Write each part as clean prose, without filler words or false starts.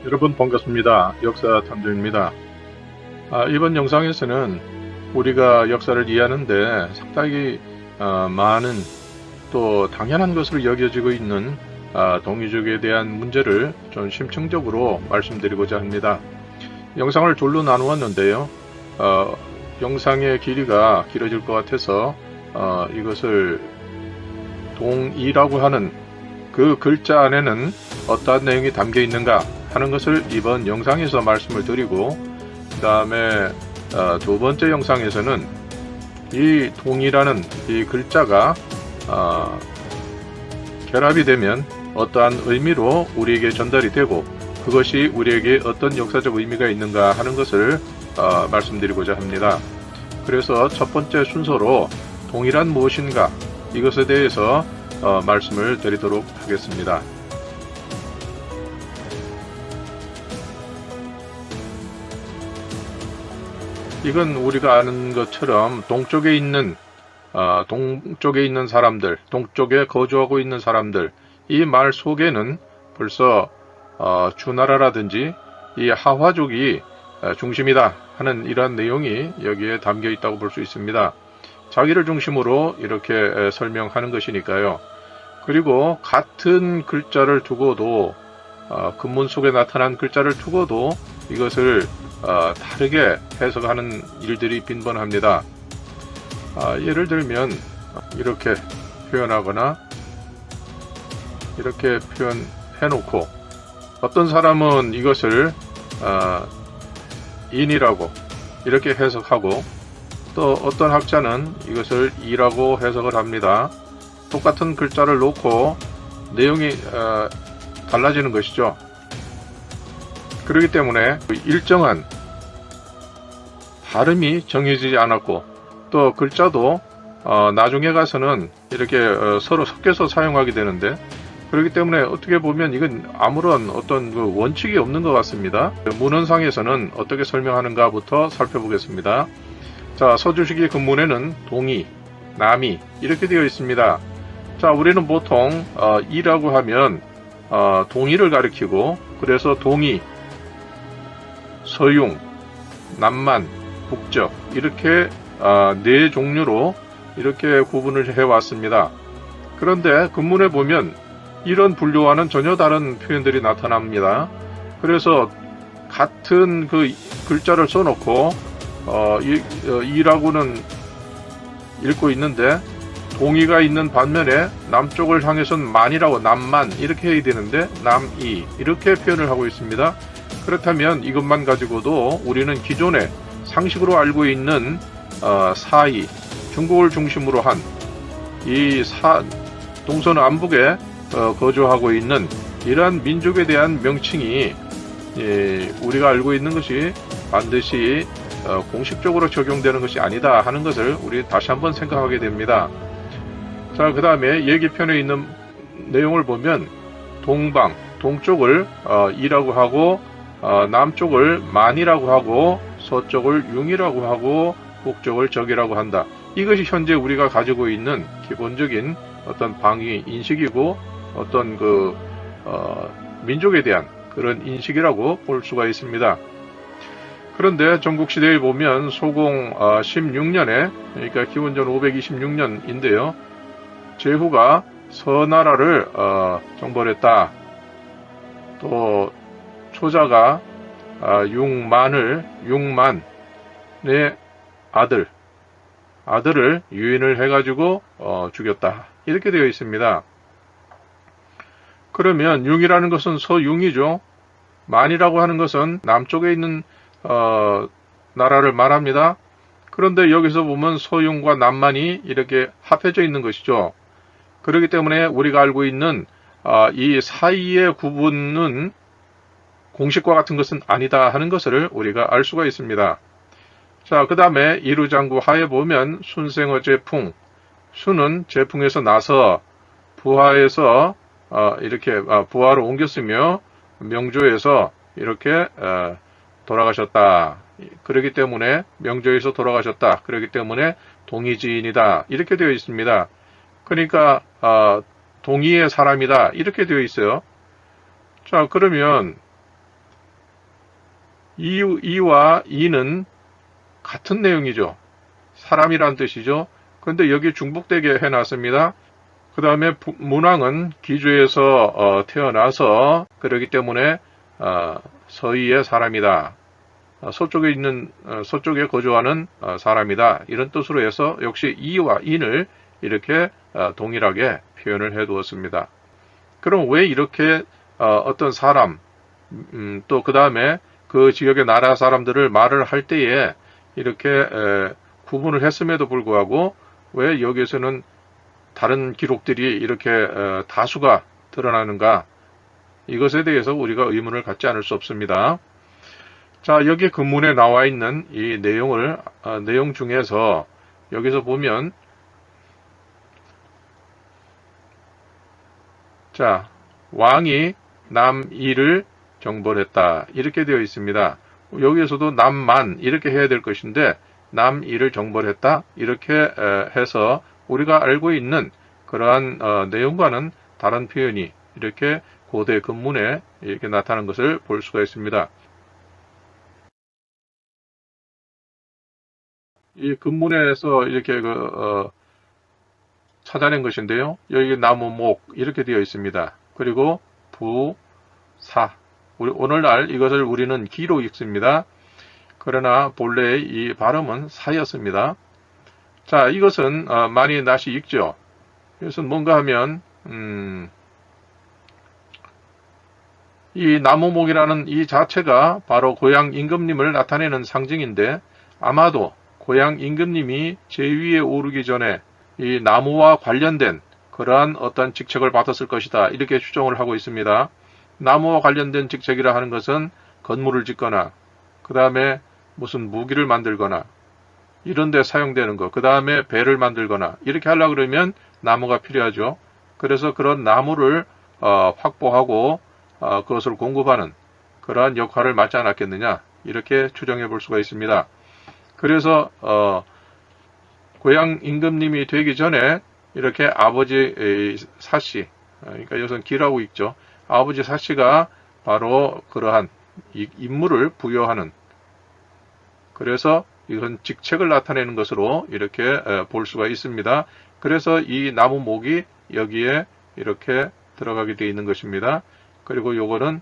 여러분 반갑습니다. 역사탐정입니다. 이번 영상에서는 우리가 역사를 이해하는데 상당히 많은 또 당연한 것으로 여겨지고 있는 동이족에 대한 문제를 좀 심층적으로 말씀드리고자 합니다. 영상을 둘로 나누었는데요. 영상의 길이가 길어질 것 같아서 이것을 동이라고 하는 그 글자 안에는 어떠한 내용이 담겨 있는가 하는 것을 이번 영상에서 말씀을 드리고, 그 다음에 두 번째 영상에서는 이 동이라는 이 글자가 결합이 되면 어떠한 의미로 우리에게 전달이 되고 그것이 우리에게 어떤 역사적 의미가 있는가 하는 것을 말씀드리고자 합니다. 그래서 첫 번째 순서로 동이란 무엇인가, 이것에 대해서 말씀을 드리도록 하겠습니다. 이건 우리가 아는 것처럼 동쪽에 있는 사람들, 동쪽에 거주하고 있는 사람들, 이 말 속에는 벌써 주나라라든지 이 하화족이 중심이다 하는 이러한 내용이 여기에 담겨 있다고 볼 수 있습니다. 자기를 중심으로 이렇게 설명하는 것이니까요. 그리고 같은 글자를 두고도 근문 속에 나타난 글자를 두고도 이것을 다르게 해석하는 일들이 빈번합니다. 예를 들면 이렇게 표현하거나 이렇게 표현해 놓고, 어떤 사람은 이것을 인이라고 이렇게 해석하고, 또 어떤 학자는 이것을 이라고 해석을 합니다. 똑같은 글자를 놓고 내용이 달라지는 것이죠. 그렇기 때문에 일정한 발음이 정해지지 않았고, 또 글자도 나중에 가서는 이렇게 서로 섞여서 사용하게 되는데, 그렇기 때문에 어떻게 보면 이건 아무런 어떤 그 원칙이 없는 것 같습니다. 문헌상에서는 어떻게 설명하는가부터 살펴보겠습니다. 자, 서주시기 근문에는 동이, 남이 이렇게 되어 있습니다. 자, 우리는 보통 이라고 하면 동이를 가리키고, 그래서 동이, 서융, 남만, 북적 이렇게 네 종류로 이렇게 구분을 해왔습니다. 그런데 근문에 보면 이런 분류와는 전혀 다른 표현들이 나타납니다. 그래서 같은 그 글자를 써놓고 이라고는 읽고 있는데, 동이가 있는 반면에 남쪽을 향해서는 만이라고, 남만 이렇게 해야 되는데 남이 이렇게 표현을 하고 있습니다. 그렇다면 이것만 가지고도 우리는 기존에 상식으로 알고 있는 사이, 중국을 중심으로 한 이 동서남북에 거주하고 있는 이러한 민족에 대한 명칭이 우리가 알고 있는 것이 반드시 공식적으로 적용되는 것이 아니다 하는 것을 우리 다시 한번 생각하게 됩니다. 자, 그 다음에 예기편에 있는 내용을 보면 동방, 동쪽을 이라고 하고, 남쪽을 만이라고 하고, 서쪽을 융이라고 하고, 북쪽을 적이라고 한다. 이것이 현재 우리가 가지고 있는 기본적인 어떤 방위 인식이고, 어떤 민족에 대한 그런 인식이라고 볼 수가 있습니다. 그런데 전국시대에 보면 소공 16년에, 그러니까 기원전 526년인데요. 제후가 서나라를 정벌했다. 또 초자가 융만의 아들을 유인을 해가지고 죽였다. 이렇게 되어 있습니다. 그러면 융이라는 것은 서융이죠. 만이라고 하는 것은 남쪽에 있는 나라를 말합니다. 그런데 여기서 보면 서융과 남만이 이렇게 합해져 있는 것이죠. 그렇기 때문에 우리가 알고 있는 이 사이의 구분은 공식과 같은 것은 아니다 하는 것을 우리가 알 수가 있습니다. 자, 그 다음에 이루장구 하에 보면 순생어 제풍, 순은 제풍에서 나서 부하에서 이렇게 부하로 옮겼으며 명조에서 이렇게 돌아가셨다. 그렇기 때문에 명조에서 돌아가셨다. 그렇기 때문에 동이지인이다. 이렇게 되어 있습니다. 그러니까 동이의 사람이다. 이렇게 되어 있어요. 자, 그러면 이와 이는 같은 내용이죠. 사람이란 뜻이죠. 그런데 여기 중복되게 해놨습니다. 그 다음에 문왕은 기주에서 태어나서 그러기 때문에 서희의 사람이다. 서쪽에 거주하는 사람이다. 이런 뜻으로 해서 역시 이와 인을 이렇게 동일하게 표현을 해 두었습니다. 그럼 왜 이렇게 어떤 사람, 또 그 다음에 그 지역의 나라 사람들을 말을 할 때에 이렇게 구분을 했음에도 불구하고 왜 여기에서는 다른 기록들이 이렇게 다수가 드러나는가? 이것에 대해서 우리가 의문을 갖지 않을 수 없습니다. 자, 여기 근문에 나와 있는 이 내용 중에서 여기서 보면, 자, 왕이 남이를 정벌했다. 이렇게 되어 있습니다. 여기에서도 남만 이렇게 해야 될 것인데, 남이를 정벌했다. 이렇게 해서 우리가 알고 있는 그러한 내용과는 다른 표현이 이렇게 고대 근문에 이렇게 나타나는 것을 볼 수가 있습니다. 이 근문에서 이렇게 찾아낸 것인데요. 여기 나무, 목 이렇게 되어 있습니다. 그리고 부, 사. 오늘날 이것을 우리는 기로 읽습니다. 그러나 본래의 이 발음은 사였습니다. 자, 이것은 많이 낯이 익죠. 그래서 뭔가 하면 이 나무목이라는 이 자체가 바로 고향 임금님을 나타내는 상징인데 아마도 고향 임금님이 제위에 오르기 전에 이 나무와 관련된 그러한 어떤 직책을 받았을 것이다. 이렇게 추정을 하고 있습니다. 나무와 관련된 직책이라 하는 것은 건물을 짓거나 그 다음에 무슨 무기를 만들거나 이런 데 사용되는 것, 그 다음에 배를 만들거나 이렇게 하려고 그러면 나무가 필요하죠. 그래서 그런 나무를 확보하고 그것을 공급하는 그러한 역할을 맡지 않았겠느냐 이렇게 추정해 볼 수가 있습니다. 그래서 고향 임금님이 되기 전에 이렇게 아버지 사씨, 그러니까 여기서는 기라고 읽죠. 아버지 사씨가 바로 그러한 임무를 부여하는, 그래서 이건 직책을 나타내는 것으로 이렇게 볼 수가 있습니다. 그래서 이 나무 목이 여기에 이렇게 들어가게 되어 있는 것입니다. 그리고 요거는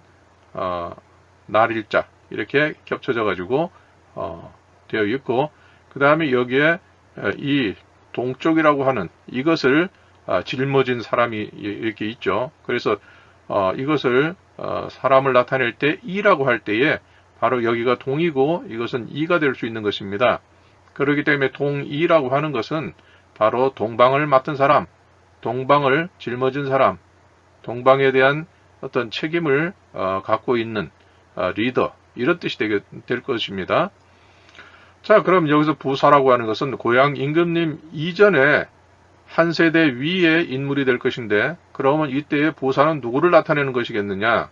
날일자 이렇게 겹쳐져 가지고 되어 있고, 그 다음에 여기에 이 동쪽이라고 하는 이것을 짊어진 사람이 이렇게 있죠. 그래서 이것을 사람을 나타낼 때 이라고 할 때에 바로 여기가 동이고 이것은 이가 될 수 있는 것입니다. 그렇기 때문에 동이라고 하는 것은 바로 동방을 맡은 사람, 동방을 짊어진 사람, 동방에 대한 어떤 책임을 갖고 있는 리더, 이런 뜻이 될 것입니다. 자, 그럼 여기서 부사라고 하는 것은 고향 임금님 이전에 한 세대 위의 인물이 될 것인데, 그러면 이때의 부사는 누구를 나타내는 것이겠느냐?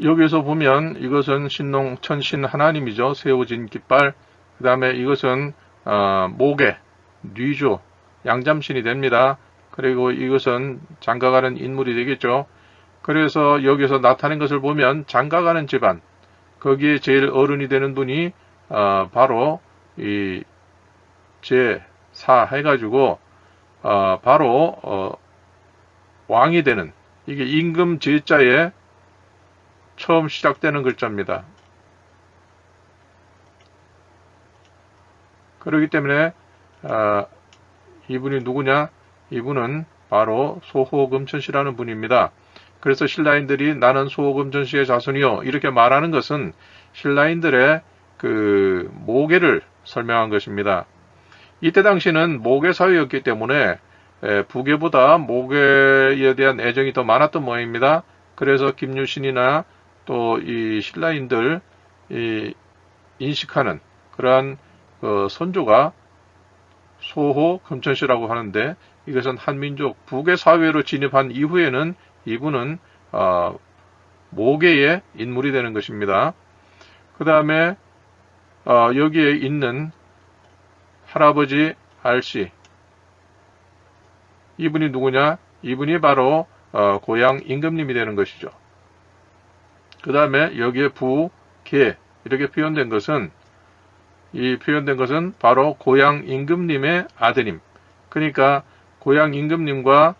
여기서 보면 이것은 신농 천신 하나님이죠. 세워진 깃발. 그 다음에 이것은 모계, 뉘조, 양잠신이 됩니다. 그리고 이것은 장가가는 인물이 되겠죠. 그래서 여기서 나타낸 것을 보면 장가가는 집안, 거기에 제일 어른이 되는 분이 바로 이 제4 해가지고 바로 왕이 되는, 이게 임금 제자에 처음 시작되는 글자입니다. 그렇기 때문에 이분이 누구냐? 이분은 바로 소호금천씨라는 분입니다. 그래서 신라인들이 나는 소호금천씨의 자손이요 이렇게 말하는 것은 신라인들의 그 모계를 설명한 것입니다. 이때 당시는 모계 사회였기 때문에 부계보다 모계에 대한 애정이 더 많았던 모양입니다. 그래서 김유신이나 또 이 신라인들 인식하는 그러한 선조가 소호 금천씨라고 하는데, 이것은 한민족 북의 사회로 진입한 이후에는 이분은 모계의 인물이 되는 것입니다. 그 다음에 여기에 있는 할아버지 알씨, 이분이 누구냐? 이분이 바로 고향 임금님이 되는 것이죠. 그 다음에 여기에 부, 계 이렇게 표현된 것은 바로 고향 임금님의 아드님. 그러니까 고향 임금님과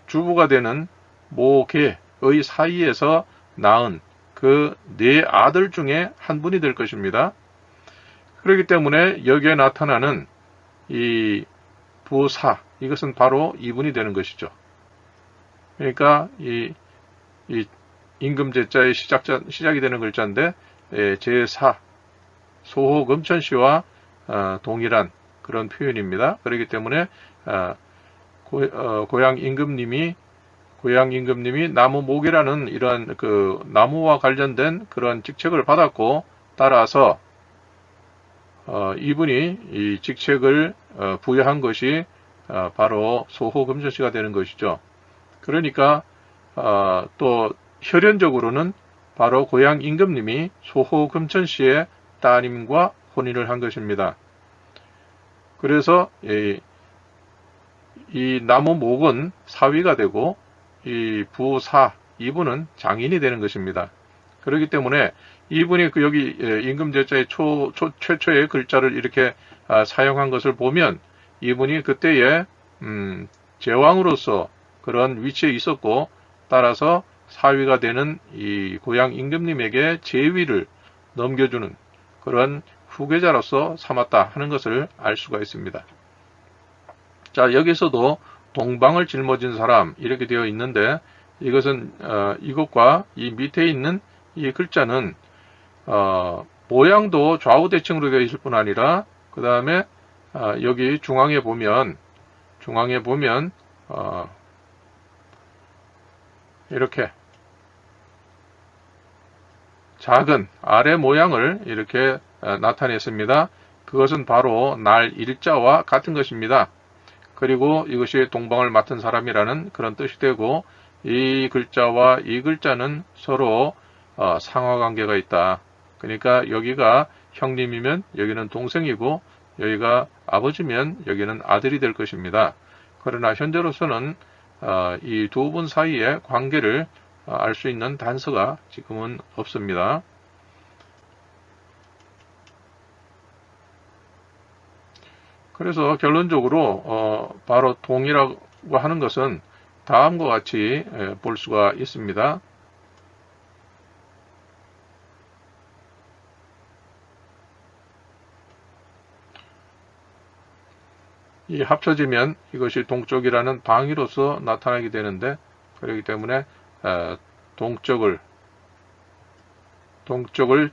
주부가 되는 모계의 사이에서 낳은 그 네 아들 중에 한 분이 될 것입니다. 그렇기 때문에 여기에 나타나는 이 부사, 이것은 바로 이분이 되는 것이죠. 그러니까 이 임금제자의 시작이 되는 글자인데 제4 소호금천씨와 동일한 그런 표현입니다. 그렇기 때문에 고향 임금님이 나무 목이라는 이러한 그 나무와 관련된 그런 직책을 받았고, 따라서 이분이 이 직책을 부여한 것이 바로 소호금천씨가 되는 것이죠. 그러니까 또 혈연적으로는 바로 고향 임금님이 소호금천씨의 따님과 혼인을 한 것입니다. 그래서 이 나무 목은 사위가 되고 이 부사 이분은 장인이 되는 것입니다. 그렇기 때문에 이분이 여기 임금제자의 최초의 글자를 이렇게 사용한 것을 보면 이분이 그때의 제왕으로서 그런 위치에 있었고, 따라서 사위가 되는 이 고향 임금님에게 제위를 넘겨주는 그런 후계자로서 삼았다 하는 것을 알 수가 있습니다. 자, 여기서도 동방을 짊어진 사람 이렇게 되어 있는데, 이것은 이것과 이 밑에 있는 이 글자는 모양도 좌우대칭으로 되어 있을 뿐 아니라 그 다음에 여기 중앙에 보면 이렇게 작은 아래 모양을 이렇게 나타냈습니다. 그것은 바로 날 일자와 같은 것입니다. 그리고 이것이 동방을 맡은 사람이라는 그런 뜻이 되고, 이 글자와 이 글자는 서로 상하관계가 있다. 그러니까 여기가 형님이면 여기는 동생이고, 여기가 아버지면 여기는 아들이 될 것입니다. 그러나 현재로서는 이 두 분 사이의 관계를 알 수 있는 단서가 지금은 없습니다. 그래서 결론적으로 바로 동이라고 하는 것은 다음과 같이 볼 수가 있습니다. 이 합쳐지면 이것이 동쪽이라는 방위로서 나타나게 되는데, 그렇기 때문에 동쪽을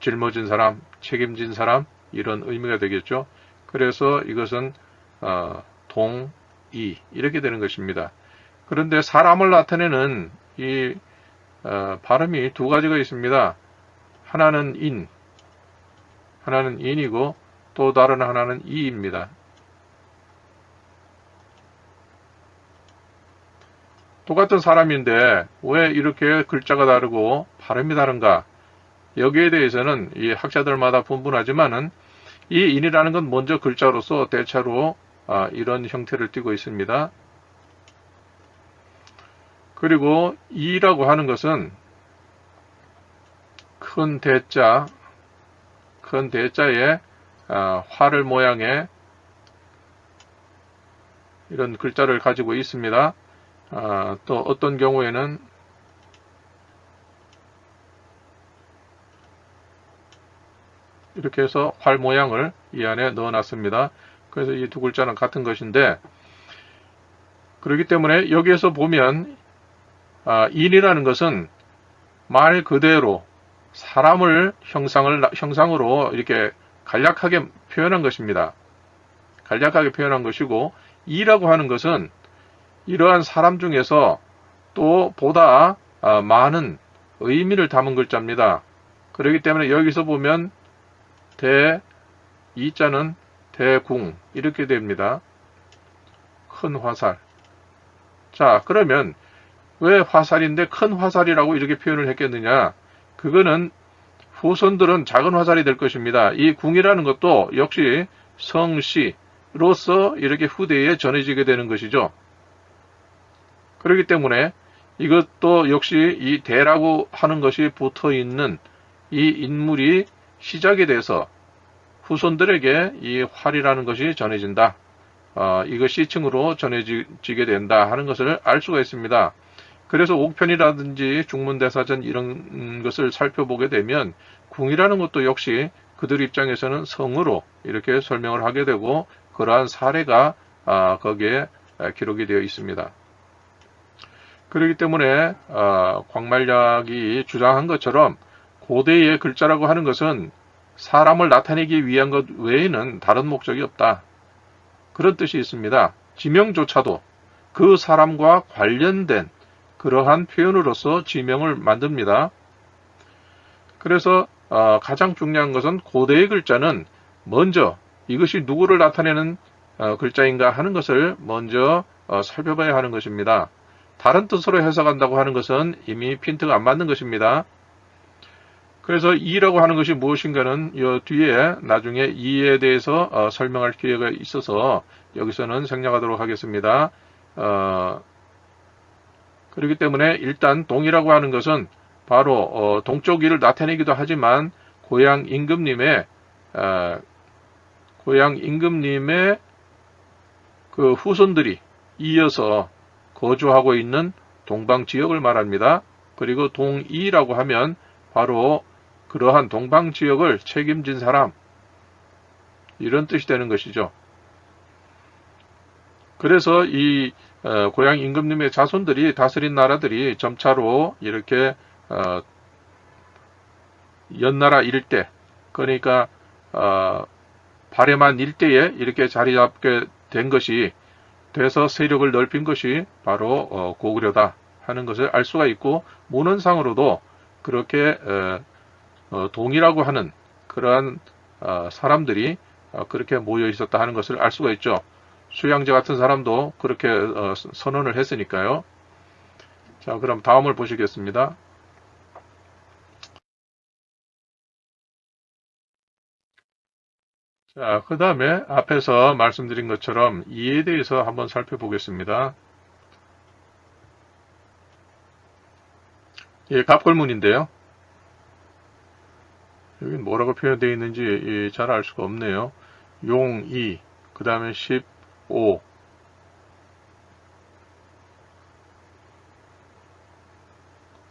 짊어진 사람, 책임진 사람, 이런 의미가 되겠죠. 그래서 이것은 동이 이렇게 되는 것입니다. 그런데 사람을 나타내는 이 발음이 두 가지가 있습니다. 하나는 인이고 또 다른 하나는 이입니다. 똑같은 사람인데 왜 이렇게 글자가 다르고 발음이 다른가? 여기에 대해서는 이 학자들마다 분분하지만은 이 인이라는 건 먼저 글자로서 대체로 이런 형태를 띠고 있습니다. 그리고 이라고 하는 것은 큰 대자에 활을 모양의 이런 글자를 가지고 있습니다. 또 어떤 경우에는 이렇게 해서 활 모양을 이 안에 넣어놨습니다. 그래서 이 두 글자는 같은 것인데, 그렇기 때문에 여기에서 보면 인이라는 것은 말 그대로 사람을 형상으로 이렇게 간략하게 표현한 것입니다. 간략하게 표현한 것이고, 이라고 하는 것은 이러한 사람 중에서 또 보다 많은 의미를 담은 글자입니다. 그렇기 때문에 여기서 보면 이자는 대궁 이렇게 됩니다. 큰 화살. 자, 그러면 왜 화살인데 큰 화살이라고 이렇게 표현을 했겠느냐? 그거는 후손들은 작은 화살이 될 것입니다. 이 궁이라는 것도 역시 성씨, 로서 이렇게 후대에 전해지게 되는 것이죠. 그렇기 때문에 이것도 역시 이 대라고 하는 것이 붙어 있는 이 인물이 시작이 돼서 후손들에게 이 활이라는 것이 전해진다. 이것이 층으로 전해지게 된다 하는 것을 알 수가 있습니다. 그래서 옥편이라든지 중문대사전 이런 것을 살펴보게 되면 궁이라는 것도 역시 그들 입장에서는 성으로 이렇게 설명을 하게 되고 그러한 사례가 거기에 기록이 되어 있습니다. 그렇기 때문에 광말약이 주장한 것처럼 고대의 글자라고 하는 것은 사람을 나타내기 위한 것 외에는 다른 목적이 없다. 그런 뜻이 있습니다. 지명조차도 그 사람과 관련된 그러한 표현으로서 지명을 만듭니다. 그래서 가장 중요한 것은 고대의 글자는 먼저 이것이 누구를 나타내는 글자인가 하는 것을 먼저 살펴봐야 하는 것입니다. 다른 뜻으로 해석한다고 하는 것은 이미 핀트가 안 맞는 것입니다. 그래서 이라고 하는 것이 무엇인가는 이 뒤에 나중에 이에 대해서 설명할 기회가 있어서 여기서는 생략하도록 하겠습니다. 그렇기 때문에 일단 동이라고 하는 것은 바로 동쪽 이를 나타내기도 하지만 고향 임금님의 그 후손들이 이어서 거주하고 있는 동방 지역을 말합니다. 그리고 동이라고 하면 바로 그러한 동방 지역을 책임진 사람, 이런 뜻이 되는 것이죠. 그래서 이 고향 임금님의 자손들이 다스린 나라들이 점차로 이렇게 연나라 일대, 그러니까 바레만 일대에 이렇게 자리 잡게 된 것이 돼서 세력을 넓힌 것이 바로 고구려다 하는 것을 알 수가 있고, 문헌상으로도 그렇게 동이라고 하는 그러한 사람들이 그렇게 모여 있었다 하는 것을 알 수가 있죠. 수양제 같은 사람도 그렇게 선언을 했으니까요. 자, 그럼 다음을 보시겠습니다. 자, 그 다음에 앞에서 말씀드린 것처럼 이에 대해서 한번 살펴보겠습니다. 예, 갑골문인데요. 여기 뭐라고 표현되어 있는지 잘 알 수가 없네요. 용 2, 그 다음에 15,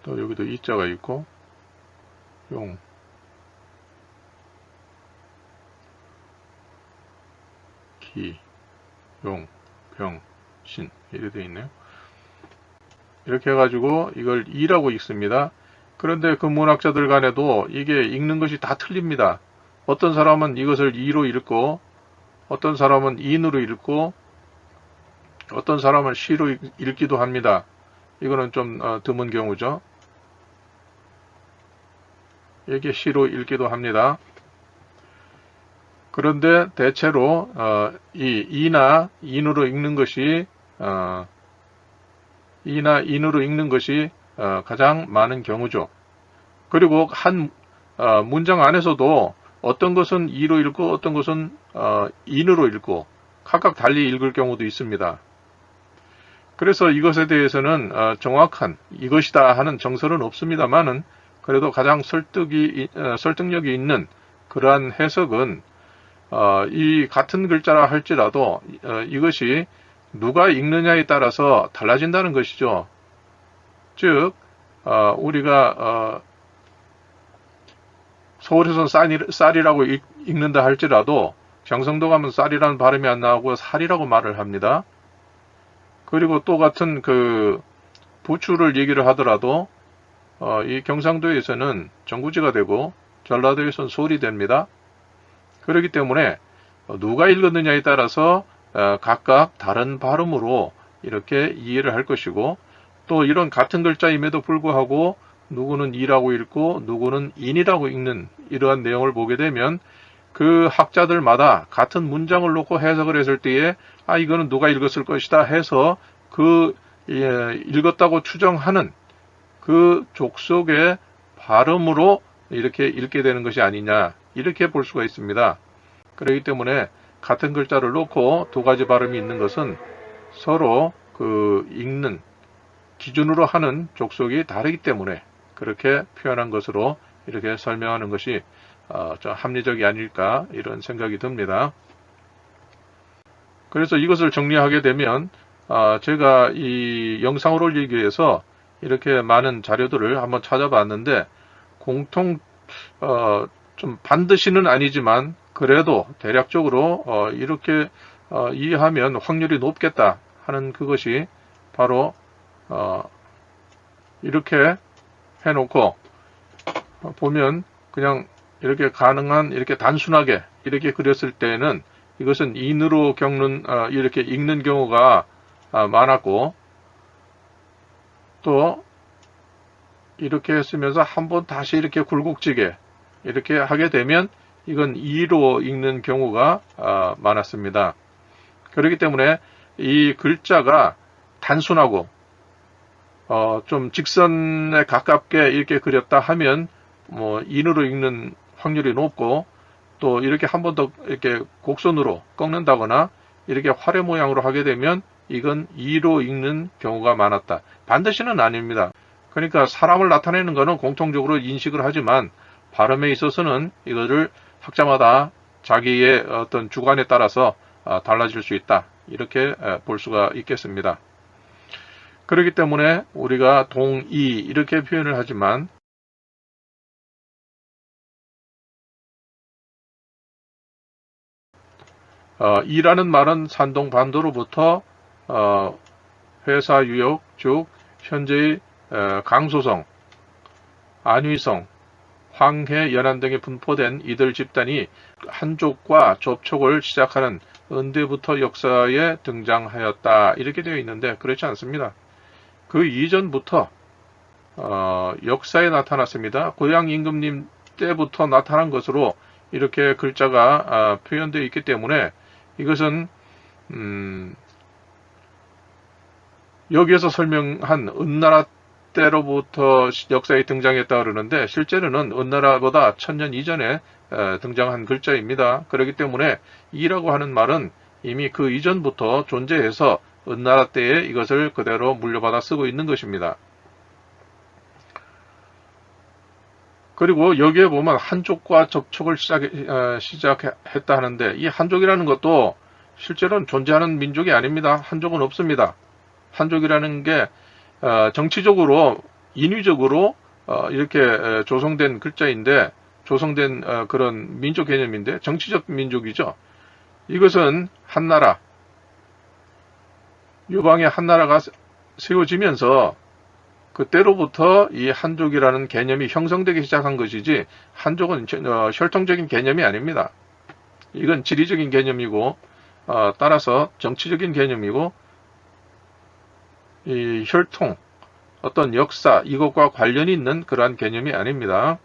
또 여기도 이자가 있고, 용, 기, 용, 병, 신, 이렇게 되어 있네요. 이렇게 해가지고 이걸 2라고 읽습니다. 그런데 그 문학자들 간에도 이게 읽는 것이 다 틀립니다. 어떤 사람은 이것을 2로 읽고, 어떤 사람은 인으로 읽고, 어떤 사람은 시로 읽기도 합니다. 이거는 좀 드문 경우죠. 이게 시로 읽기도 합니다. 그런데 대체로 이 이나 인으로 읽는 것이 가장 많은 경우죠. 그리고 한 문장 안에서도 어떤 것은 이로 읽고 어떤 것은 인으로 읽고 각각 달리 읽을 경우도 있습니다. 그래서 이것에 대해서는 정확한 이것이다 하는 정설은 없습니다만은 그래도 가장 설득력이 있는 그러한 해석은 이 같은 글자라 할지라도 이것이 누가 읽느냐에 따라서 달라진다는 것이죠. 즉 우리가 서울에서는 쌀이라고 읽는다 할지라도 경상도 가면 쌀이라는 발음이 안 나오고 살이라고 말을 합니다. 그리고 또 같은 그 부추를 얘기를 하더라도 이 경상도에서는 정구지가 되고 전라도에서는 솔이 됩니다. 그렇기 때문에 누가 읽었느냐에 따라서 각각 다른 발음으로 이렇게 이해를 할 것이고, 또 이런 같은 글자임에도 불구하고 누구는 이라고 읽고 누구는 인이라고 읽는 이러한 내용을 보게 되면 그 학자들마다 같은 문장을 놓고 해석을 했을 때에 이거는 누가 읽었을 것이다 해서 그 읽었다고 추정하는 그 족속의 발음으로 이렇게 읽게 되는 것이 아니냐, 이렇게 볼 수가 있습니다. 그렇기 때문에 같은 글자를 놓고 두 가지 발음이 있는 것은 서로 그 읽는 기준으로 하는 족속이 다르기 때문에 그렇게 표현한 것으로 이렇게 설명하는 것이 좀 합리적이 아닐까 이런 생각이 듭니다. 그래서 이것을 정리하게 되면 제가 이 영상을 올리기 위해서 이렇게 많은 자료들을 한번 찾아봤는데 공통 좀 반드시는 아니지만 그래도 대략적으로 이렇게 이해하면 확률이 높겠다 하는 그것이 바로 이렇게 해놓고 보면 그냥 이렇게 가능한 이렇게 단순하게 이렇게 그렸을 때는 이것은 인으로 겪는 이렇게 읽는 경우가 많았고 또 이렇게 했으면서 한번 다시 이렇게 굴곡지게 이렇게 하게 되면 이건 이로 읽는 경우가 많았습니다. 그렇기 때문에 이 글자가 단순하고 좀 직선에 가깝게 이렇게 그렸다 하면 뭐 인으로 읽는 확률이 높고 또 이렇게 한 번 더 이렇게 곡선으로 꺾는다거나 이렇게 활의 모양으로 하게 되면 이건 이로 읽는 경우가 많았다. 반드시는 아닙니다. 그러니까 사람을 나타내는 것은 공통적으로 인식을 하지만 발음에 있어서는 이거를 학자마다 자기의 어떤 주관에 따라서 달라질 수 있다. 이렇게 볼 수가 있겠습니다. 그렇기 때문에 우리가 동이 이렇게 표현을 하지만 이라는 말은 산동 반도로부터 회사 유역 즉 현재의 강소성, 안위성, 황해, 연안 등에 분포된 이들 집단이 한족과 접촉을 시작하는 은대부터 역사에 등장하였다. 이렇게 되어 있는데 그렇지 않습니다. 그 이전부터 역사에 나타났습니다. 고향 임금님 때부터 나타난 것으로 이렇게 글자가 표현되어 있기 때문에 이것은 여기에서 설명한 은나라 때로부터 역사에 등장했다 그러는데 실제로는 은나라보다 1000년 이전에 등장한 글자입니다. 그렇기 때문에 이라고 하는 말은 이미 그 이전부터 존재해서 은나라 때에 이것을 그대로 물려받아 쓰고 있는 것입니다. 그리고 여기에 보면 한족과 접촉을 시작했다 하는데 이 한족이라는 것도 실제로는 존재하는 민족이 아닙니다. 한족은 없습니다. 한족이라는 게 정치적으로 인위적으로 이렇게 조성된 글자인데 조성된 그런 민족 개념인데 정치적 민족이죠. 이것은 한나라 유방의 한나라가 세워지면서 그때로부터 이 한족이라는 개념이 형성되기 시작한 것이지 한족은 혈통적인 개념이 아닙니다. 이건 지리적인 개념이고 따라서 정치적인 개념이고 이 혈통, 어떤 역사 이것과 관련이 있는 그러한 개념이 아닙니다.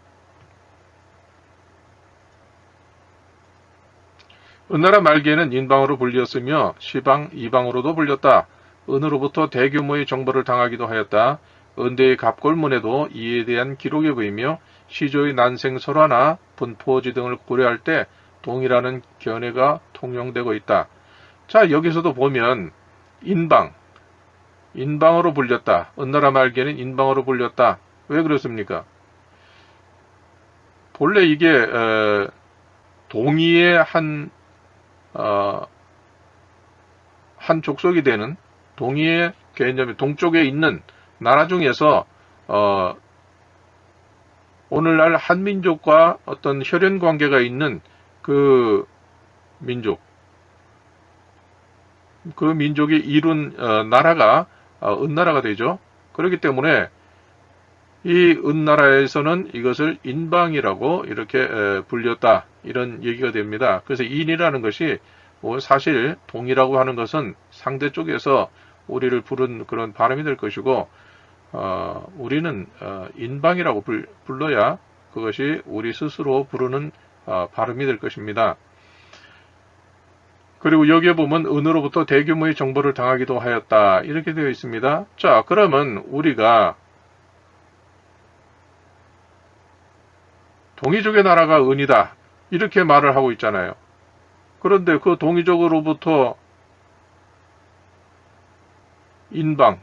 은나라 말기에는 인방으로 불렸으며 시방, 이방으로도 불렸다. 은으로부터 대규모의 정벌을 당하기도 하였다. 은대의 갑골문에도 이에 대한 기록이 보이며 시조의 난생설화나 분포지 등을 고려할 때 동이라는 견해가 통용되고 있다. 자, 여기서도 보면 인방으로 불렸다. 은나라 말기에는 인방으로 불렸다. 왜 그렇습니까? 본래 이게 동이의 한 족속이 되는 동이의 개념이 동쪽에 있는 나라 중에서 오늘날 한민족과 어떤 혈연 관계가 있는 그 민족, 그 민족이 이룬 나라가 은나라가 되죠. 그렇기 때문에 이 은나라에서는 이것을 인방이라고 이렇게 불렸다. 이런 얘기가 됩니다. 그래서 인이라는 것이 사실 동이라고 하는 것은 상대 쪽에서 우리를 부른 그런 발음이 될 것이고 우리는 인방이라고 불러야 그것이 우리 스스로 부르는 발음이 될 것입니다. 그리고 여기에 보면 은으로부터 대규모의 정벌을 당하기도 하였다. 이렇게 되어 있습니다. 자, 그러면 우리가 동이족의 나라가 은이다. 이렇게 말을 하고 있잖아요. 그런데 그 동의적으로부터 인방,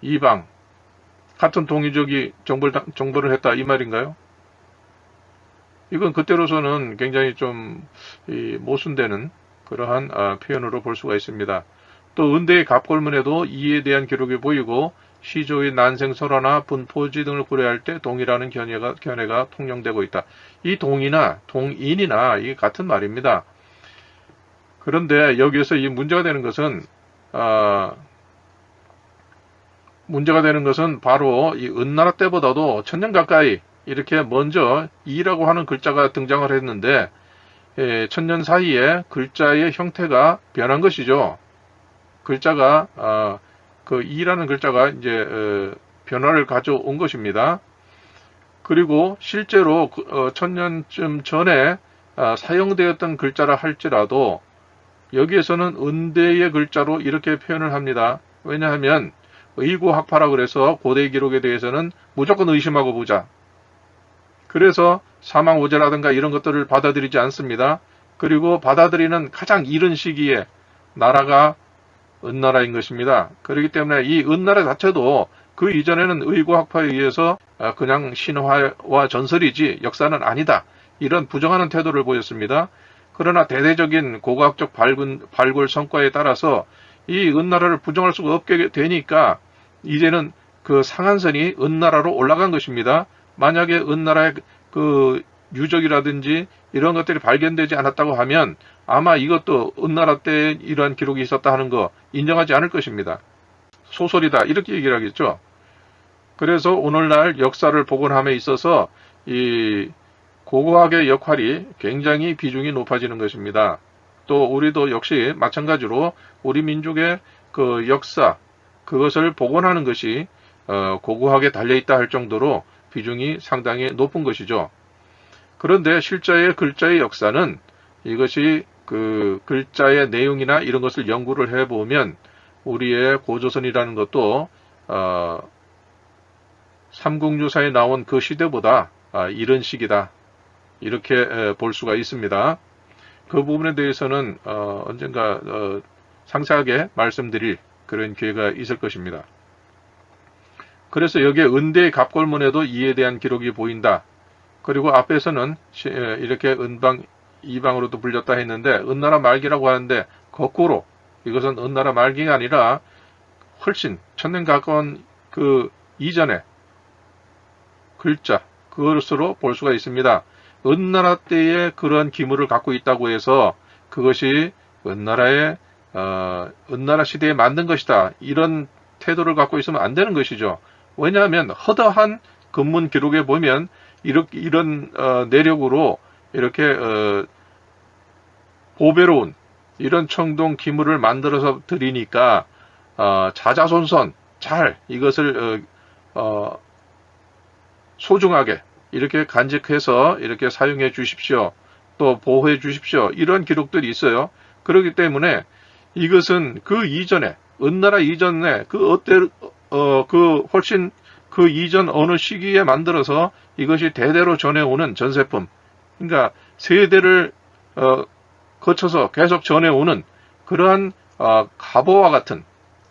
이방 같은 동의적이 정보를 했다 이 말인가요? 이건 그때로서는 굉장히 좀 모순되는 그러한 표현으로 볼 수가 있습니다. 또 은대의 갑골문에도 이에 대한 기록이 보이고 시조의 난생설화나 분포지 등을 고려할 때 동이라는 견해가 통용되고 있다. 이 동이나 동인이나 이게 같은 말입니다. 그런데 여기에서 이 문제가 되는 것은 바로 이 은나라 때보다도 1000년 가까이 이렇게 먼저 이라고 하는 글자가 등장을 했는데 1000년 사이에 글자의 형태가 변한 것이죠. 글자가 그 이라는 글자가 이제 변화를 가져온 것입니다. 그리고 실제로 1000년쯤 전에 사용되었던 글자라 할지라도 여기에서는 은대의 글자로 이렇게 표현을 합니다. 왜냐하면 의구학파라 그래서 고대 기록에 대해서는 무조건 의심하고 보자. 그래서 사망오제라든가 이런 것들을 받아들이지 않습니다. 그리고 받아들이는 가장 이른 시기에 나라가 은나라인 것입니다. 그렇기 때문에 이 은나라 자체도 그 이전에는 의구학파에 의해서 그냥 신화와 전설이지 역사는 아니다. 이런 부정하는 태도를 보였습니다. 그러나 대대적인 고고학적 발굴 성과에 따라서 이 은나라를 부정할 수가 없게 되니까 이제는 그 상한선이 은나라로 올라간 것입니다. 만약에 은나라의 그 유적이라든지 이런 것들이 발견되지 않았다고 하면 아마 이것도 은나라 때 이러한 기록이 있었다 하는 거 인정하지 않을 것입니다. 소설이다 이렇게 얘기를 하겠죠. 그래서 오늘날 역사를 복원함에 있어서 이 고고학의 역할이 굉장히 비중이 높아지는 것입니다. 또 우리도 역시 마찬가지로 우리 민족의 그 역사 그것을 복원하는 것이 고고학에 달려있다 할 정도로 비중이 상당히 높은 것이죠. 그런데 실제의 글자의 역사는 이것이 그 글자의 내용이나 이런 것을 연구를 해보면 우리의 고조선이라는 것도 삼국유사에 나온 그 시대보다 이른 시기다 이렇게 볼 수가 있습니다. 그 부분에 대해서는 언젠가 상세하게 말씀드릴 그런 기회가 있을 것입니다. 그래서 여기에 은대의 갑골문에도 이에 대한 기록이 보인다. 그리고 앞에서는 이렇게 은방, 이방으로도 불렸다 했는데 은나라 말기라고 하는데 거꾸로 이것은 은나라 말기가 아니라 훨씬 1000년 가까운 그 이전의 글자 그것으로 볼 수가 있습니다. 은나라 때의 그런 기물을 갖고 있다고 해서 그것이 은나라 시대에 만든 것이다. 이런 태도를 갖고 있으면 안 되는 것이죠. 왜냐하면 허다한 금문 기록에 보면 이런 내력으로 이렇게 보배로운 이런 청동 기물을 만들어서 드리니까 자자손손 잘 이것을 소중하게 이렇게 간직해서 이렇게 사용해 주십시오. 또 보호해 주십시오. 이런 기록들이 있어요. 그렇기 때문에 이것은 그 이전에 은나라 이전에 훨씬 그 이전 어느 시기에 만들어서 이것이 대대로 전해오는 전세품. 그러니까 세대를 거쳐서 계속 전해오는 그러한 가보와 같은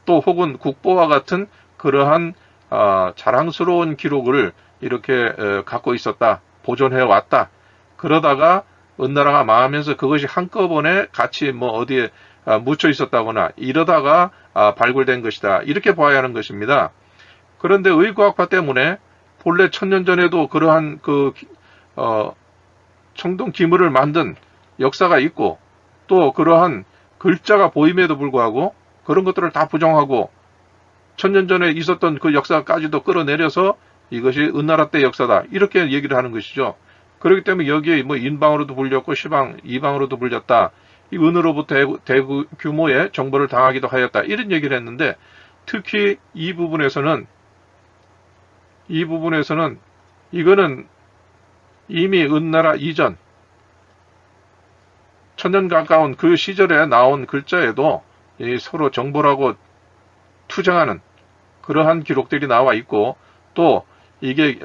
또 혹은 국보와 같은 그러한 자랑스러운 기록을 이렇게 갖고 있었다. 보존해 왔다. 그러다가 은나라가 망하면서 그것이 한꺼번에 같이 뭐 어디에 묻혀 있었다거나 이러다가 발굴된 것이다. 이렇게 봐야 하는 것입니다. 그런데 의구학파 때문에 본래 1000년 전에도 그러한 청동 기물을 만든 역사가 있고 또 그러한 글자가 보임에도 불구하고 그런 것들을 다 부정하고 1000년 전에 있었던 그 역사까지도 끌어내려서 이것이 은나라 때 역사다. 이렇게 얘기를 하는 것이죠. 그렇기 때문에 여기에 뭐 인방으로도 불렸고 시방, 이방으로도 불렸다. 이 은으로부터 대구 규모의 정보를 당하기도 하였다. 이런 얘기를 했는데 특히 이 부분에서는 이거는 이미 은나라 이전 1000년 가까운 그 시절에 나온 글자에도 서로 정보라고 투정하는 그러한 기록들이 나와 있고 또 이게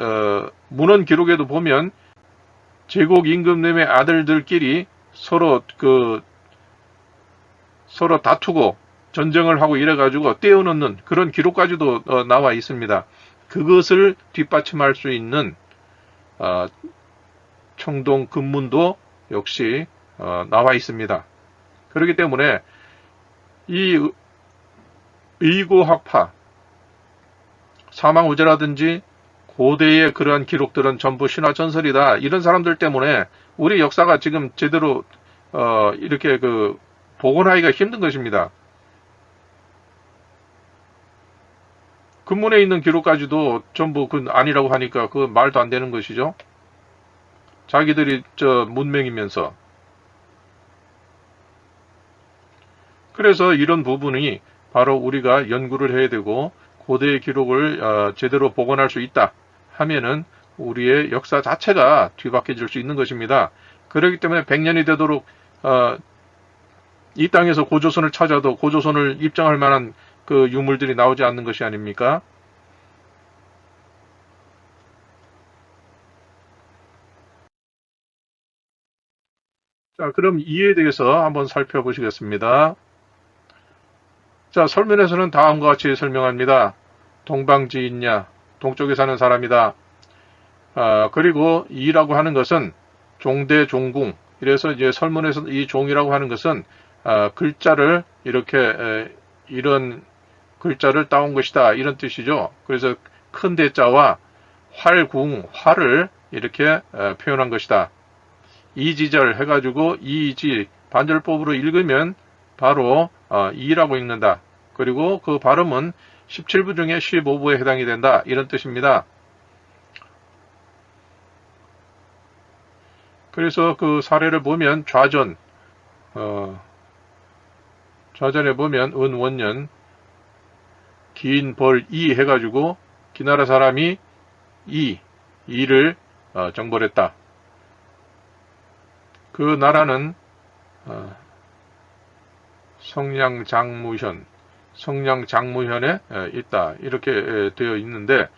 문헌 기록에도 보면 제국 임금님의 아들들끼리 서로 다투고 전쟁을 하고 이래가지고 떼어놓는 그런 기록까지도 나와 있습니다. 그것을 뒷받침할 수 있는 청동 금문도 역시 나와 있습니다. 그렇기 때문에 이 의고학파, 사망우제라든지 고대의 그러한 기록들은 전부 신화 전설이다. 이런 사람들 때문에 우리 역사가 지금 제대로 이렇게 복원하기가 힘든 것입니다. 금문에 있는 기록까지도 전부 아니라고 하니까 그 말도 안 되는 것이죠. 자기들이 문맹이면서. 그래서 이런 부분이 바로 우리가 연구를 해야 되고 고대의 기록을 제대로 복원할 수 있다 하면은 우리의 역사 자체가 뒤바뀌어질 수 있는 것입니다. 그렇기 때문에 100년이 되도록 이 땅에서 고조선을 찾아도 고조선을 입증할 만한 그 유물들이 나오지 않는 것이 아닙니까? 자, 그럼 이에 대해서 한번 살펴보시겠습니다. 자, 설문에서는 다음과 같이 설명합니다. 동방지인냐, 동쪽에 사는 사람이다. 그리고 이라고 하는 것은 종대종궁. 이래서 이제 설문에서 이 종이라고 하는 것은 글자를 이렇게 이런 글자를 따온 것이다. 이런 뜻이죠. 그래서 큰 대자와 활궁, 활을 이렇게 표현한 것이다. 이지절 해가지고 이지 반절법으로 읽으면 바로 이라고 읽는다. 그리고 그 발음은 17부 중에 15부에 해당이 된다. 이런 뜻입니다. 그래서 그 사례를 보면 좌전에 보면 은원년 긴 벌 이 해가지고 기나라 사람이 이를 정벌했다. 그 나라는 성량장무현에 있다. 이렇게 되어 있는데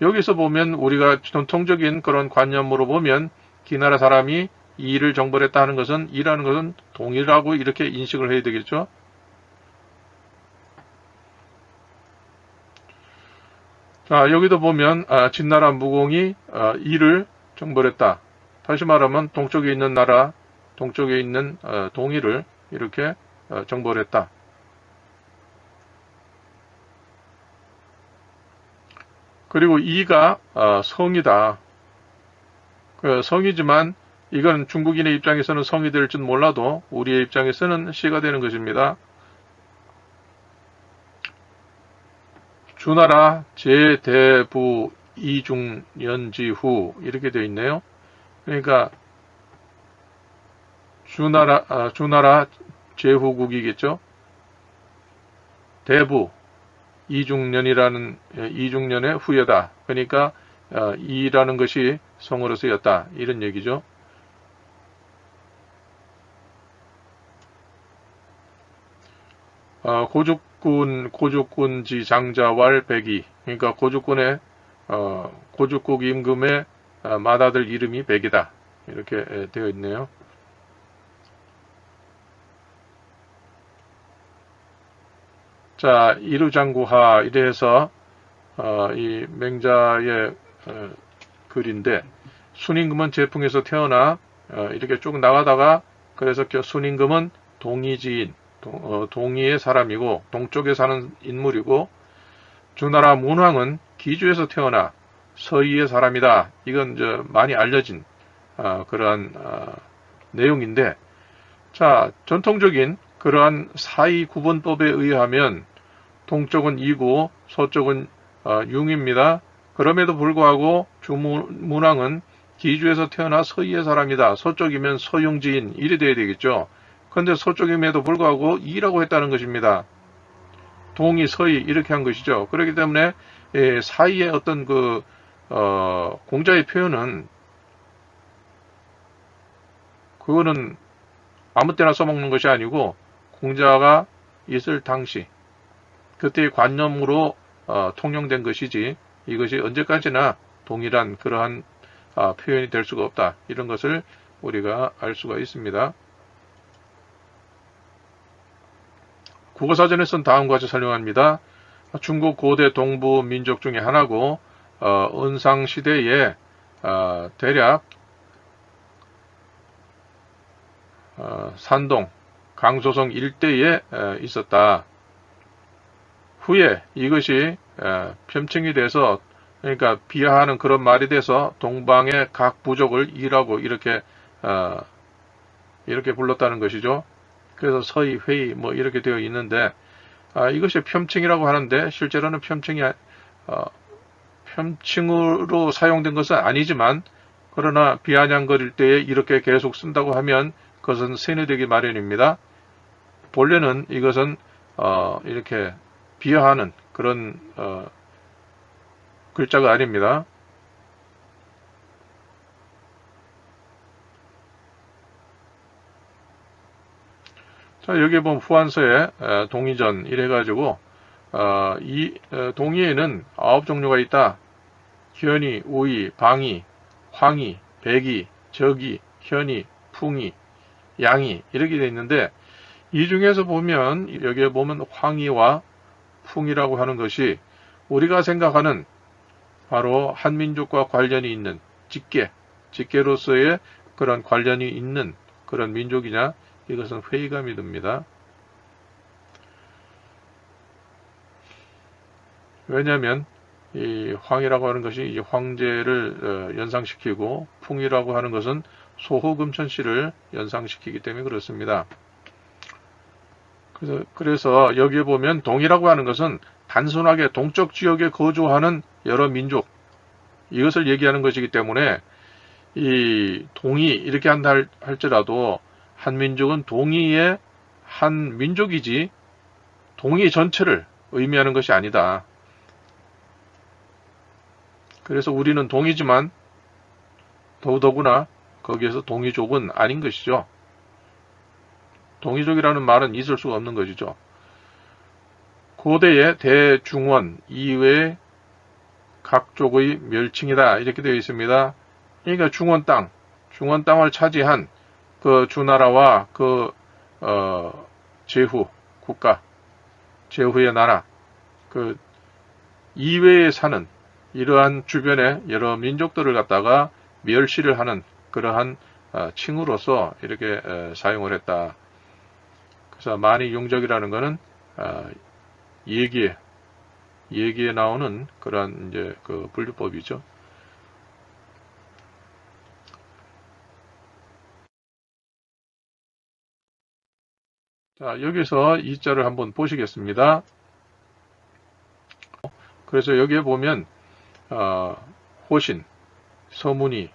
여기서 보면 우리가 전통적인 그런 관념으로 보면 기나라 사람이 이를 정벌했다 하는 것은 이라는 것은 동일하고 이렇게 인식을 해야 되겠죠. 자, 여기도 보면 진나라 무공이 이를 정벌했다. 다시 말하면 동쪽에 있는 나라, 동쪽에 있는 동이를 이렇게 정벌했다. 그리고 이가 성이다. 성이지만 이건 중국인의 입장에서는 성이 될 줄 몰라도 우리의 입장에서는 시가 되는 것입니다. 주나라 제대부 이중연지후 이렇게 되어 있네요. 그러니까 주나라 제후국이겠죠. 대부 이중년의 후예다. 그러니까 이라는 것이 성으로 쓰였다. 이런 얘기죠. 고죽군지 장자왈 백이. 그러니까 고죽국 임금의 맏아들 이름이 백이다. 이렇게 되어 있네요. 자, 이루장구하 이래서 이 맹자의 글인데 순임금은 제풍에서 태어나 이렇게 쭉 나가다가 그래서 순임금은 동이지인 동이의 사람이고 동쪽에 사는 인물이고 주나라 문왕은 기주에서 태어나 서이의 사람이다. 이건 많이 알려진 그러한 내용인데 자 전통적인 그러한 사이 구분법에 의하면 동쪽은 이고 서쪽은 융입니다. 그럼에도 불구하고 주문왕은 기주에서 태어나 서이의 사람이다. 서쪽이면 서융지인 이래 돼야 되겠죠. 그런데 서쪽임에도 불구하고 이라고 했다는 것입니다. 동이 서이 이렇게 한 것이죠. 그렇기 때문에 사이의 어떤 공자의 표현은 그거는 아무 때나 써먹는 것이 아니고 공자가 있을 당시 그때의 관념으로 통용된 것이지 이것이 언제까지나 동일한 그러한 표현이 될 수가 없다. 이런 것을 우리가 알 수가 있습니다. 국어사전에서는 다음과 같이 설명합니다. 중국 고대 동부 민족 중에 하나고 은상시대에 대략 산동, 강소성 일대에 있었다. 후에 이것이 편칭이 돼서, 그러니까 비하하는 그런 말이 돼서 동방의 각 부족을 이라고 이렇게 불렀다는 것이죠. 그래서 서희, 회의 뭐 이렇게 되어 있는데, 이것이 편칭이라고 하는데 실제로는 편칭으로 사용된 것은 아니지만, 그러나 비아냥거릴 때에 이렇게 계속 쓴다고 하면 그것은 세뇌되기 마련입니다. 본래는 이것은 이렇게 비하하는 그런 글자가 아닙니다. 자, 여기 보면 후한서에 동의전 이래가지고 이 동의에는 9종류가 있다. 현이, 우이, 방이, 황이, 백이, 적이, 현이, 풍이, 양이 이렇게 되어 있는데, 이 중에서 보면 여기에 보면 황이와 풍이라고 하는 것이 우리가 생각하는 바로 한민족과 관련이 있는 직계로서의 그런 관련이 있는 그런 민족이냐, 이것은 회의감이 듭니다. 왜냐하면 이 황이라고 하는 것이 이 황제를 연상시키고, 풍이라고 하는 것은 소호금천씨를 연상시키기 때문에 그렇습니다. 그래서 여기에 보면 동이라고 하는 것은 단순하게 동쪽 지역에 거주하는 여러 민족, 이것을 얘기하는 것이기 때문에 이 동이 이렇게 한다 할지라도 한민족은 동이의 한 민족이지 동이 전체를 의미하는 것이 아니다. 그래서 우리는 동이지만 더더구나 거기에서 동이족은 아닌 것이죠. 동이족이라는 말은 있을 수가 없는 것이죠. 고대의 대중원 이외의 각족의 멸칭이다 이렇게 되어 있습니다. 그러니까 중원 땅을 차지한 그 주나라와 그 제후 국가, 제후의 나라 그 이외에 사는 이러한 주변의 여러 민족들을 갖다가 멸시를 하는 그러한 칭으로서 이렇게 사용을 했다. 그래서 만이용적이라는 것은 얘기에 나오는 그러한 이제 그 분류법이죠. 자, 여기서 이 자를 한번 보시겠습니다. 그래서 여기에 보면 호신, 서문이,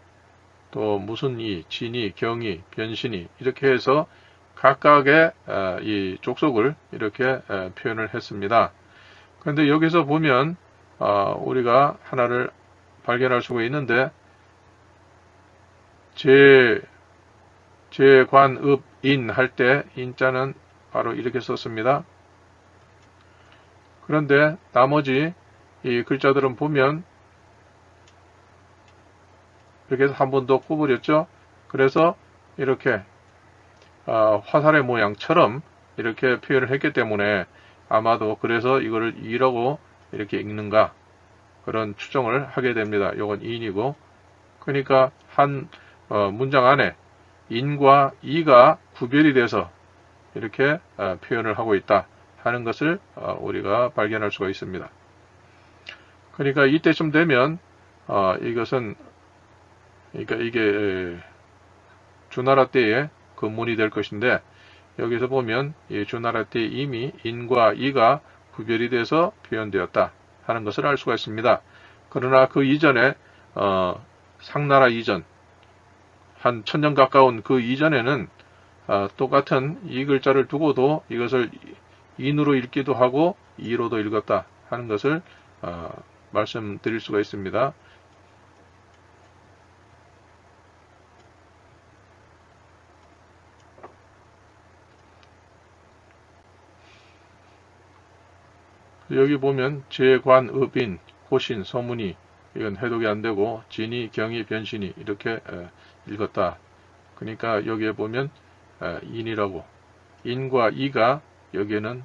또 무슨 이, 진이, 경이, 변신이 이렇게 해서 각각의 이 족속을 이렇게 표현을 했습니다. 그런데 여기서 보면 우리가 하나를 발견할 수가 있는데, 제관읍인 할 때 인자는 바로 이렇게 썼습니다. 그런데 나머지 이 글자들은 보면 이렇게 해서 한 번 더 구부렸죠. 그래서 이렇게 화살의 모양처럼 이렇게 표현을 했기 때문에 아마도 그래서 이거를 이라고 이렇게 읽는가, 그런 추정을 하게 됩니다. 이건 인이고, 그러니까 한 문장 안에 인과 이가 구별이 돼서 이렇게 표현을 하고 있다 하는 것을 우리가 발견할 수가 있습니다. 그러니까 이때쯤 되면 이것은, 그러니까 이게 주나라 때의 근문이 될 것인데, 여기서 보면 이 주나라 때 이미 인과 이가 구별이 돼서 표현되었다 하는 것을 알 수가 있습니다. 그러나 그 이전에 상나라 이전, 한 1000년 가까운 그 이전에는 똑같은 이 글자를 두고도 이것을 인으로 읽기도 하고 이로도 읽었다 하는 것을 말씀드릴 수가 있습니다. 여기 보면 제관읍인, 호신, 서문이, 이건 해독이 안 되고 진이, 경이, 변신이 이렇게 읽었다. 그러니까 여기에 보면 인이라고, 인과 이가 여기에는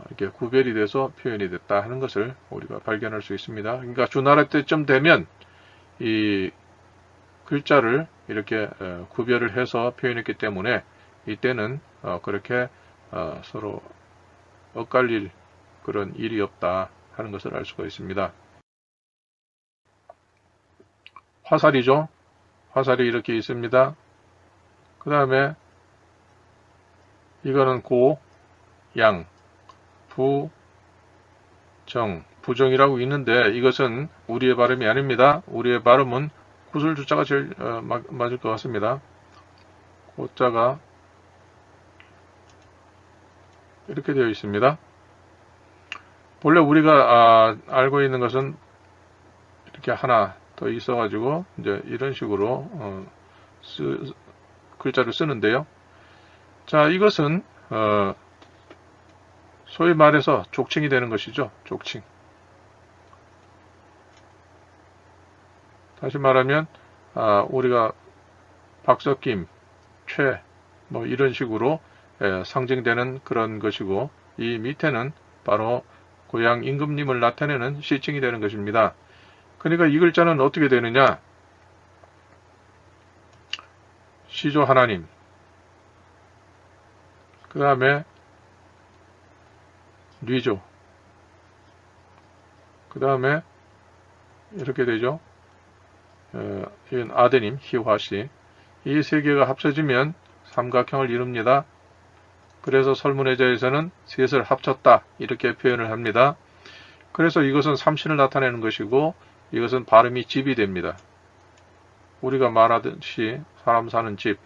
이렇게 구별이 돼서 표현이 됐다 하는 것을 우리가 발견할 수 있습니다. 그러니까 주나라 때쯤 되면 이 글자를 이렇게 구별을 해서 표현했기 때문에 이때는 그렇게 서로 엇갈릴 그런 일이 없다 하는 것을 알 수가 있습니다. 화살이죠. 화살이 이렇게 있습니다. 그 다음에 이거는 고, 양, 부, 정, 부정이라고 있는데 이것은 우리의 발음이 아닙니다. 우리의 발음은 구슬주자가 제일 맞을 것 같습니다. 고자가 이렇게 되어 있습니다. 본래 우리가 알고 있는 것은 이렇게 하나 더 있어가지고 이제 이런 식으로 글자를 쓰는데요. 자, 이것은 소위 말해서 족칭이 되는 것이죠. 족칭. 다시 말하면 우리가 박석김, 최, 뭐 이런 식으로 상징되는 그런 것이고 이 밑에는 바로 고향 임금님을 나타내는 시칭이 되는 것입니다. 그러니까 이 글자는 어떻게 되느냐? 시조 하나님, 그 다음에 뉘조, 그 다음에 이렇게 되죠. 이건 아드님, 희화씨. 이 세 개가 합쳐지면 삼각형을 이룹니다. 그래서 설문해자에서는 셋을 합쳤다 이렇게 표현을 합니다. 그래서 이것은 삼신을 나타내는 것이고 이것은 발음이 집이 됩니다. 우리가 말하듯이 사람 사는 집.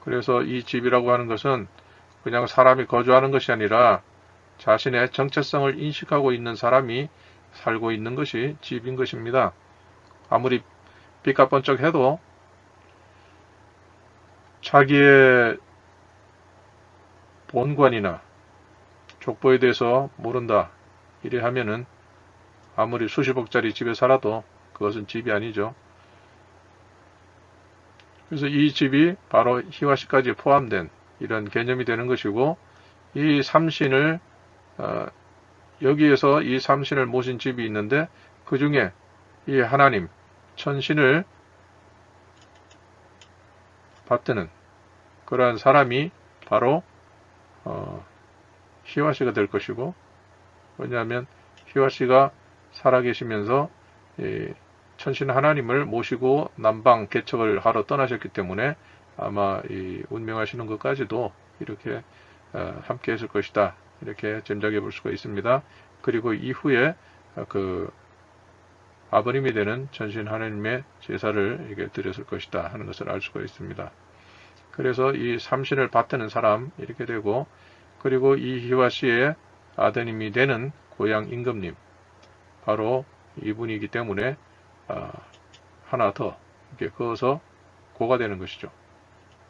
그래서 이 집이라고 하는 것은 그냥 사람이 거주하는 것이 아니라 자신의 정체성을 인식하고 있는 사람이 살고 있는 것이 집인 것입니다. 아무리 삐까뻔쩍해도 자기의 본관이나 족보에 대해서 모른다 이래 하면은 아무리 수십억짜리 집에 살아도 그것은 집이 아니죠. 그래서 이 집이 바로 희화씨까지 포함된 이런 개념이 되는 것이고 이 삼신을 여기에서 이 삼신을 모신 집이 있는데 그 중에 이 하나님 천신을 받드는 그러한 사람이 바로 희화씨가 될 것이고 왜냐하면 희화씨가 살아계시면서 천신 하나님을 모시고 남방 개척을 하러 떠나셨기 때문에 아마 이 운명하시는 것까지도 이렇게 함께 했을 것이다. 이렇게 짐작해 볼 수가 있습니다. 그리고 이후에 그 아버님이 되는 천신 하나님의 제사를 이렇게 드렸을 것이다 하는 것을 알 수가 있습니다. 그래서 이 삼신을 받드는 사람 이렇게 되고 그리고 이 희화씨의 아드님이 되는 고향 임금님 바로 이분이기 때문에 하나 더 이렇게 그어서 고가 되는 것이죠.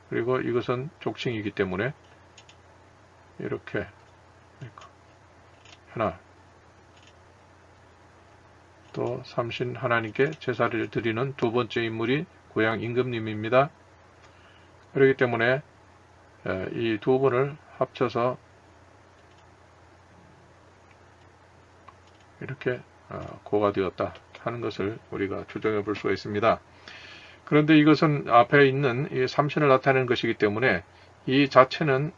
그리고 이것은 족칭이기 때문에 이렇게 하나 또 삼신 하나님께 제사를 드리는 두 번째 인물이 고향 임금님입니다. 그렇기 때문에 이 두 분을 합쳐서 이렇게 고가 되었다 하는 것을 우리가 추정해 볼 수가 있습니다. 그런데 이것은 앞에 있는 이 삼신을 나타내는 것이기 때문에 이 자체는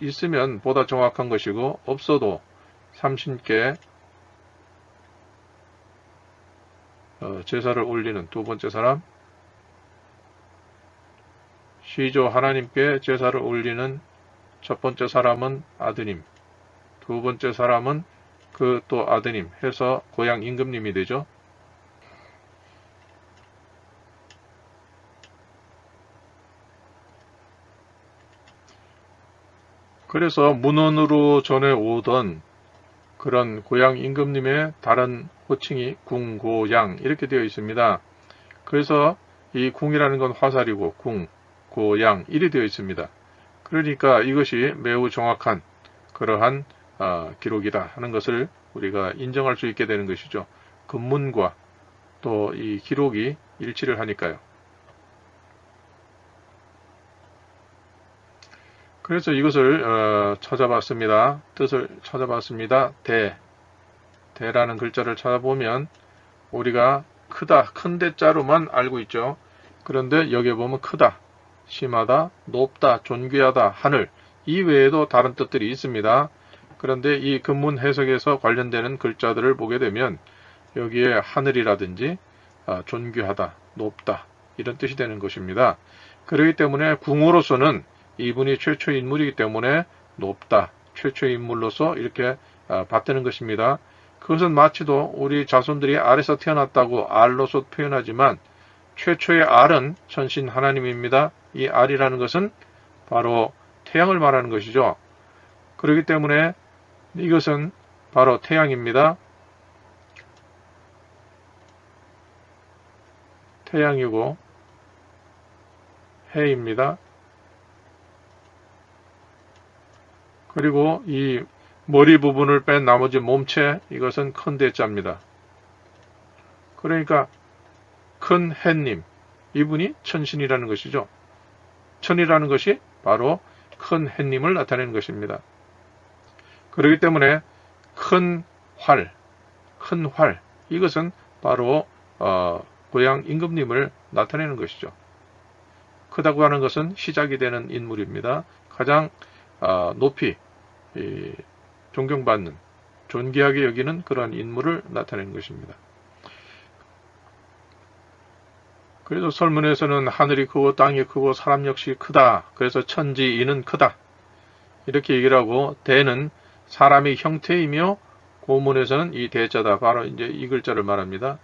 있으면 보다 정확한 것이고 없어도 삼신께 제사를 올리는 두 번째 사람 시조 하나님께 제사를 올리는 첫 번째 사람은 아드님 두 번째 사람은 그 또 아드님 해서 고향 임금님이 되죠. 그래서 문헌으로 전해오던 그런 고향 임금님의 다른 호칭이 궁, 고, 양 이렇게 되어 있습니다. 그래서 이 궁이라는 건 화살이고 궁, 고, 양 이렇게 되어 있습니다. 그러니까 이것이 매우 정확한 그러한 기록이다 하는 것을 우리가 인정할 수 있게 되는 것이죠. 근문과 또 이 기록이 일치를 하니까요. 그래서 이것을 찾아봤습니다. 뜻을 찾아봤습니다. 대라는 글자를 찾아보면 우리가 크다, 큰 대자로만 알고 있죠. 그런데 여기에 보면 크다, 심하다, 높다, 존귀하다, 하늘 이 외에도 다른 뜻들이 있습니다. 그런데 이 근문 해석에서 관련되는 글자들을 보게 되면 여기에 하늘이라든지 존귀하다, 높다 이런 뜻이 되는 것입니다. 그렇기 때문에 궁으로서는 이분이 최초의 인물이기 때문에 높다, 최초의 인물로서 이렇게 받드는 것입니다. 그것은 마치도 우리 자손들이 알에서 태어났다고 알로서 표현하지만 최초의 알은 천신 하나님입니다. 이 알이라는 것은 바로 태양을 말하는 것이죠. 그렇기 때문에 이것은 바로 태양입니다. 태양이고 해입니다. 그리고 이 머리 부분을 뺀 나머지 몸체 이것은 큰 대자입니다. 그러니까 큰 해님 이분이 천신이라는 것이죠. 천이라는 것이 바로 큰 해님을 나타내는 것입니다. 그렇기 때문에 큰 활 이것은 바로 고향 임금님을 나타내는 것이죠. 크다고 하는 것은 시작이 되는 인물입니다. 가장 높이 존경받는 존귀하게 여기는 그러한 인물을 나타내는 것입니다. 그래서 설문에서는 하늘이 크고 땅이 크고 사람 역시 크다. 그래서 천지 이는 크다. 이렇게 얘기를 하고 대는 사람의 형태이며 고문에서는 이 대자다. 바로 이제 이 글자를 말합니다.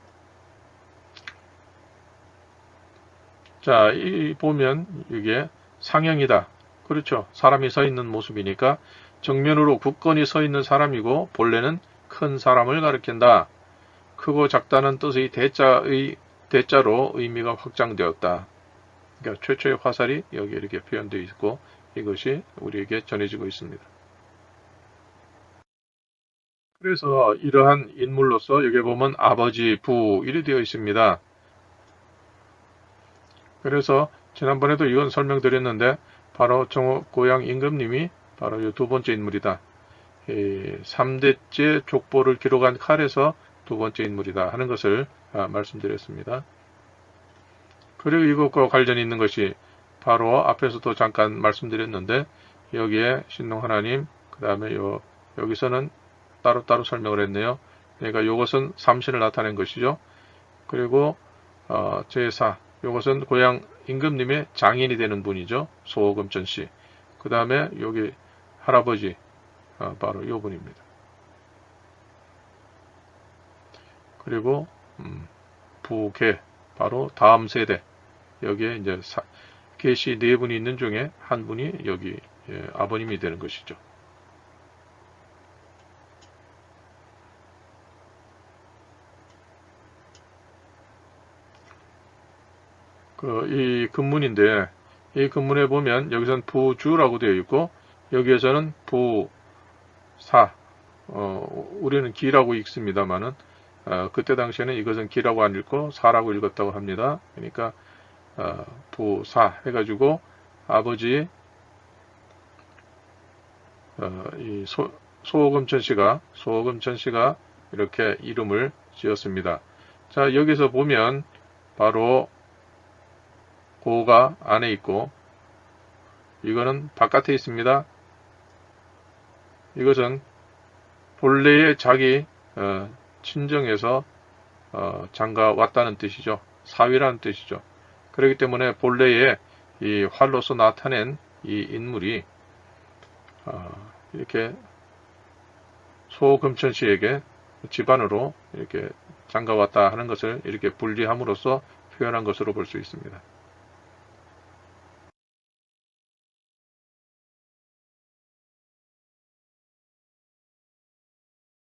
자, 이 보면 이게 상형이다. 그렇죠. 사람이 서 있는 모습이니까 정면으로 굳건히 서 있는 사람이고 본래는 큰 사람을 가리킨다. 크고 작다는 뜻의 대자로 의미가 확장되었다. 그러니까 최초의 화살이 여기 이렇게 표현되어 있고 이것이 우리에게 전해지고 있습니다. 그래서 이러한 인물로서 여기 보면 아버지, 부 이렇게 되어 있습니다. 그래서 지난번에도 이건 설명드렸는데 바로 고향 임금님이 바로 이 두 번째 인물이다. 3대째 족보를 기록한 칼에서 두 번째 인물이다 하는 것을 말씀드렸습니다. 그리고 이것과 관련이 있는 것이 바로 앞에서도 잠깐 말씀드렸는데 여기에 신동 하나님 그 다음에 여기서는 따로따로 설명을 했네요. 그러니까 이것은 삼신을 나타낸 것이죠. 그리고 제사 이것은 고향 임금님의 장인이 되는 분이죠. 소금천씨. 그 다음에 여기 할아버지 바로 이 분입니다. 그리고 부계 바로 다음 세대 여기에 이제 계시 네 분이 있는 중에 한 분이 여기 아버님이 되는 것이죠. 이 근문인데 이 근문에 보면 여기서는 부주라고 되어 있고 여기에서는 부사 우리는 기라고 읽습니다만은 그때 당시에는 이것은 기라고 안 읽고 사라고 읽었다고 합니다. 그러니까 부사 해가지고 아버지 이 소금천 씨가 이렇게 이름을 지었습니다. 자 여기서 보면 바로 고가 안에 있고 이거는 바깥에 있습니다. 이것은 본래의 자기 친정에서 장가 왔다는 뜻이죠. 사위라는 뜻이죠. 그렇기 때문에 본래의 이 활로서 나타낸 이 인물이 이렇게 소금천 씨에게 집안으로 이렇게 장가 왔다 하는 것을 이렇게 분리함으로써 표현한 것으로 볼 수 있습니다.